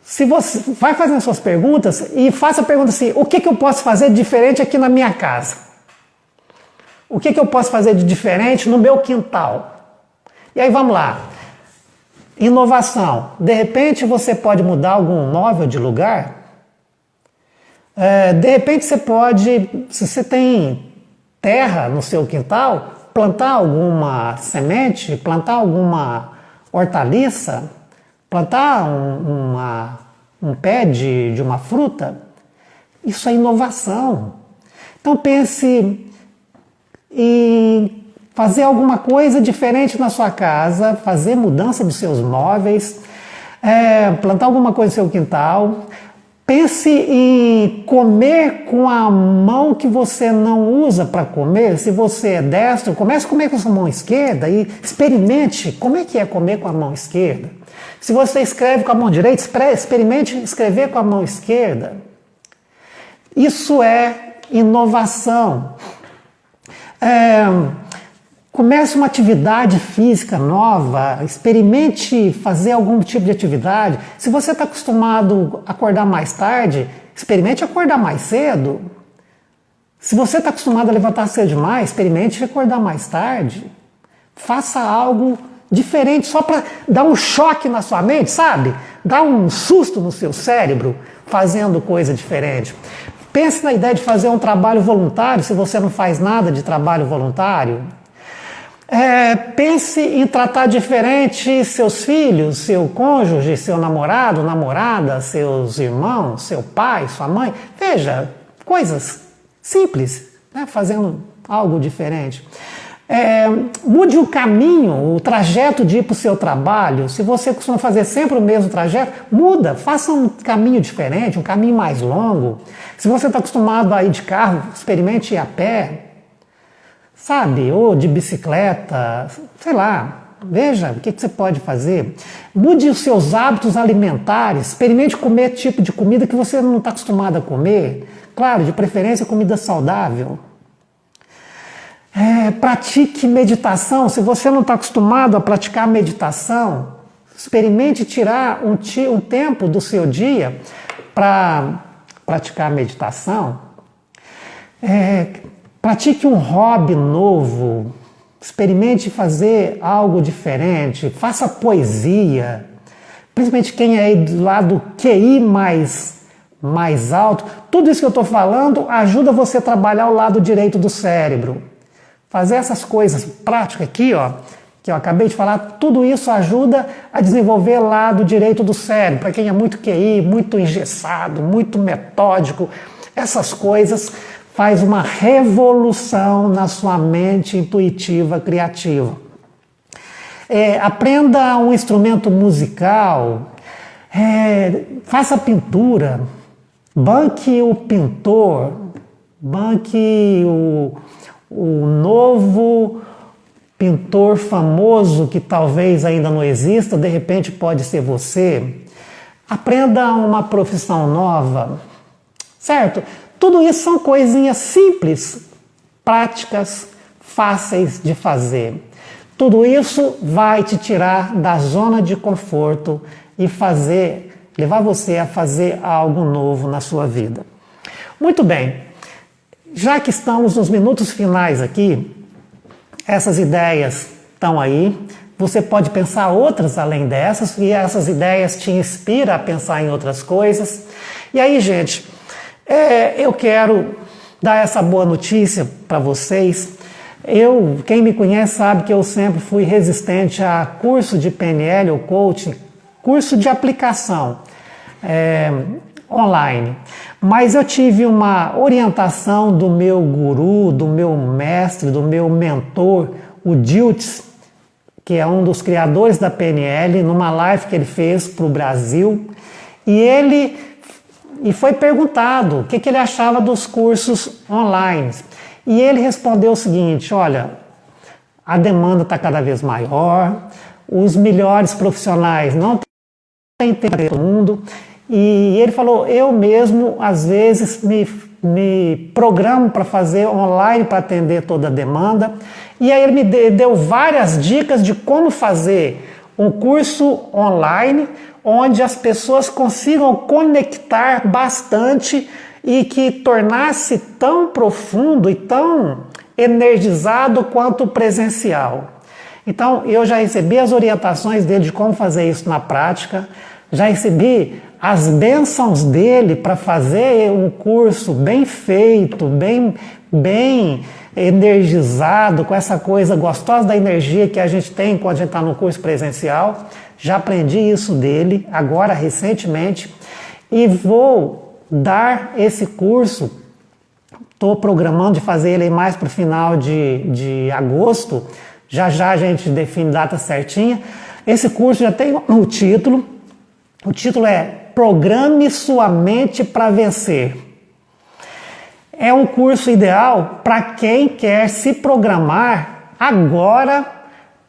Speaker 1: se você vai fazendo suas perguntas e faça a pergunta assim: o que eu posso fazer de diferente aqui na minha casa? O que eu posso fazer de diferente no meu quintal? E aí vamos lá. Inovação. De repente você pode mudar algum móvel de lugar? De repente você pode, se você tem terra no seu quintal, plantar alguma semente, plantar alguma hortaliça, plantar um pé de uma fruta. Isso é inovação. Então pense em fazer alguma coisa diferente na sua casa, fazer mudança dos seus móveis, plantar alguma coisa no seu quintal. Pense em comer com a mão que você não usa para comer. Se você é destro, comece a comer com a sua mão esquerda e experimente como é que é comer com a mão esquerda. Se você escreve com a mão direita, experimente escrever com a mão esquerda. Isso é inovação. Comece uma atividade física nova, experimente fazer algum tipo de atividade. Se você está acostumado a acordar mais tarde, experimente acordar mais cedo. Se você está acostumado a levantar cedo demais, experimente acordar mais tarde. Faça algo diferente, só para dar um choque na sua mente, sabe? Dar um susto no seu cérebro, fazendo coisa diferente. Pense na ideia de fazer um trabalho voluntário, se você não faz nada de trabalho voluntário. Pense em tratar diferente seus filhos, seu cônjuge, seu namorado, namorada, seus irmãos, seu pai, sua mãe. Veja, coisas simples, né? Fazendo algo diferente. Mude o caminho, o trajeto de ir para o seu trabalho. Se você costuma fazer sempre o mesmo trajeto, muda, faça um caminho diferente, um caminho mais longo. Se você está acostumado a ir de carro, experimente ir a pé, sabe, ou de bicicleta, sei lá. Veja o que você pode fazer. Mude os seus hábitos alimentares, experimente comer tipo de comida que você não está acostumado a comer. Claro, de preferência comida saudável. Pratique meditação. Se você não está acostumado a praticar meditação, experimente tirar um tempo do seu dia para praticar meditação. Pratique um hobby novo. Experimente fazer algo diferente. Faça poesia. Principalmente quem é aí do lado QI mais alto. Tudo isso que eu estou falando ajuda você a trabalhar o lado direito do cérebro. Fazer essas coisas práticas aqui, ó, que eu acabei de falar, tudo isso ajuda a desenvolver o lado direito do cérebro. Para quem é muito QI, muito engessado, muito metódico, essas coisas faz uma revolução na sua mente intuitiva, criativa. Aprenda um instrumento musical, faça pintura, banque o pintor, banque o novo pintor famoso que talvez ainda não exista, de repente pode ser você. Aprenda uma profissão nova, certo? Tudo isso são coisinhas simples, práticas, fáceis de fazer. Tudo isso vai te tirar da zona de conforto e levar você a fazer algo novo na sua vida. Muito bem, já que estamos nos minutos finais aqui, essas ideias estão aí, você pode pensar outras além dessas, e essas ideias te inspiram a pensar em outras coisas. E aí, gente, eu quero dar essa boa notícia para vocês. Quem me conhece sabe que eu sempre fui resistente a curso de PNL ou coaching, curso de aplicação online. Mas eu tive uma orientação do meu guru, do meu mestre, do meu mentor, o Diltz, que é um dos criadores da PNL, numa live que ele fez para o Brasil. E foi perguntado o que ele achava dos cursos online. E ele respondeu o seguinte: olha, a demanda está cada vez maior, os melhores profissionais não têm tempo para todo mundo. E ele falou, eu mesmo às vezes me programo para fazer online para atender toda a demanda. E aí ele me deu várias dicas de como fazer um curso online onde as pessoas consigam conectar bastante e que tornasse tão profundo e tão energizado quanto o presencial. Então, eu já recebi as orientações dele de como fazer isso na prática, já recebi as bênçãos dele para fazer um curso bem feito, bem energizado, com essa coisa gostosa da energia que a gente tem quando a gente está no curso presencial. Já aprendi isso dele, agora recentemente, e vou dar esse curso. Estou programando de fazer ele mais para o final de agosto. Já a gente define data certinha. Esse curso já tem o título. O título é Programe Sua Mente para Vencer. É um curso ideal para quem quer se programar agora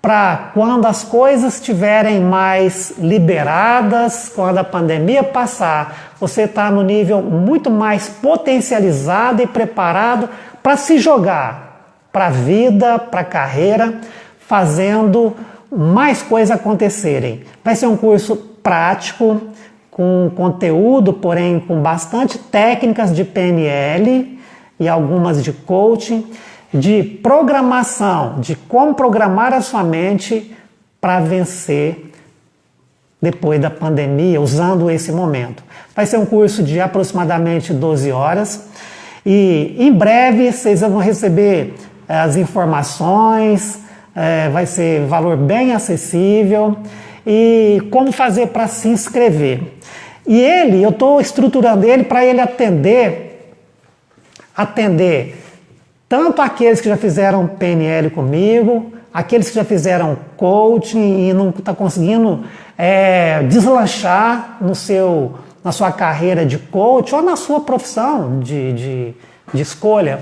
Speaker 1: para quando as coisas estiverem mais liberadas, quando a pandemia passar, você está no nível muito mais potencializado e preparado para se jogar para a vida, para a carreira, fazendo mais coisas acontecerem. Vai ser um curso prático, com conteúdo, porém com bastante técnicas de PNL e algumas de coaching, de programação, de como programar a sua mente para vencer depois da pandemia, usando esse momento. Vai ser um curso de aproximadamente 12 horas e em breve vocês vão receber as informações, vai ser valor bem acessível e como fazer para se inscrever. E eu estou estruturando ele para ele atender tanto aqueles que já fizeram PNL comigo, aqueles que já fizeram coaching e não está conseguindo deslanchar na sua carreira de coach ou na sua profissão de escolha.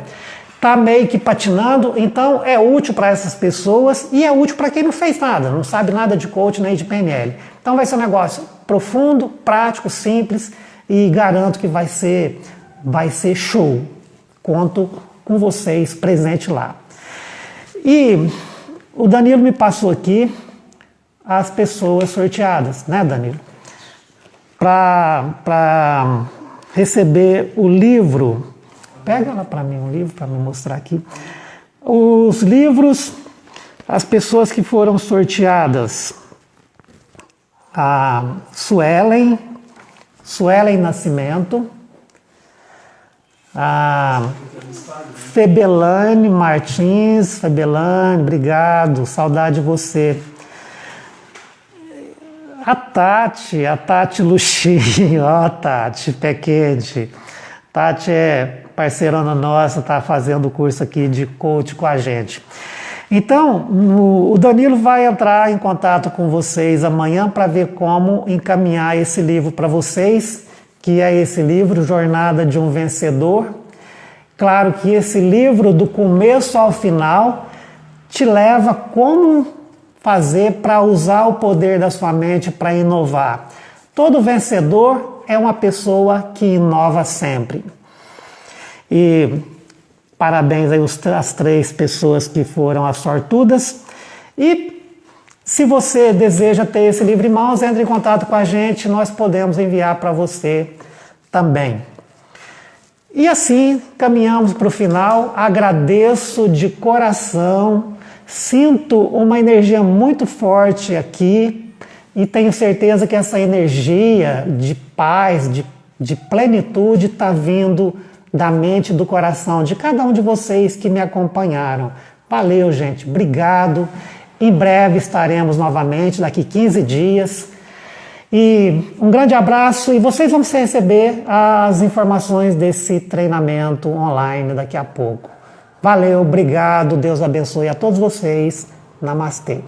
Speaker 1: Está meio que patinando, então é útil para essas pessoas e é útil para quem não fez nada, não sabe nada de coaching nem de PNL. Então vai ser um negócio profundo, prático, simples e garanto que vai ser show. Conto com vocês presente lá. E o Danilo me passou aqui as pessoas sorteadas, né, Danilo? Para receber o livro. Pega lá para mim um livro para me mostrar aqui. Os livros, as pessoas que foram sorteadas. A Suelen Nascimento, a Febelane Martins, Febelane, obrigado, saudade de você. A Tati Luxinho, ó Tati, pé quente. Tati é parceirona nossa, está fazendo o curso aqui de coach com a gente. Então, o Danilo vai entrar em contato com vocês amanhã para ver como encaminhar esse livro para vocês, que é esse livro, Jornada de um Vencedor. Claro que esse livro, do começo ao final, te leva como fazer para usar o poder da sua mente para inovar. Todo vencedor é uma pessoa que inova sempre. E parabéns aí às 3 pessoas que foram as sortudas. E se você deseja ter esse livro em mãos, entre em contato com a gente, nós podemos enviar para você também. E assim caminhamos para o final. Agradeço de coração, sinto uma energia muito forte aqui e tenho certeza que essa energia de paz, de plenitude está vindo da mente e do coração de cada um de vocês que me acompanharam. Valeu, gente. Obrigado. Em breve estaremos novamente, daqui 15 dias. E um grande abraço e vocês vão receber as informações desse treinamento online daqui a pouco. Valeu, obrigado. Deus abençoe a todos vocês. Namastê.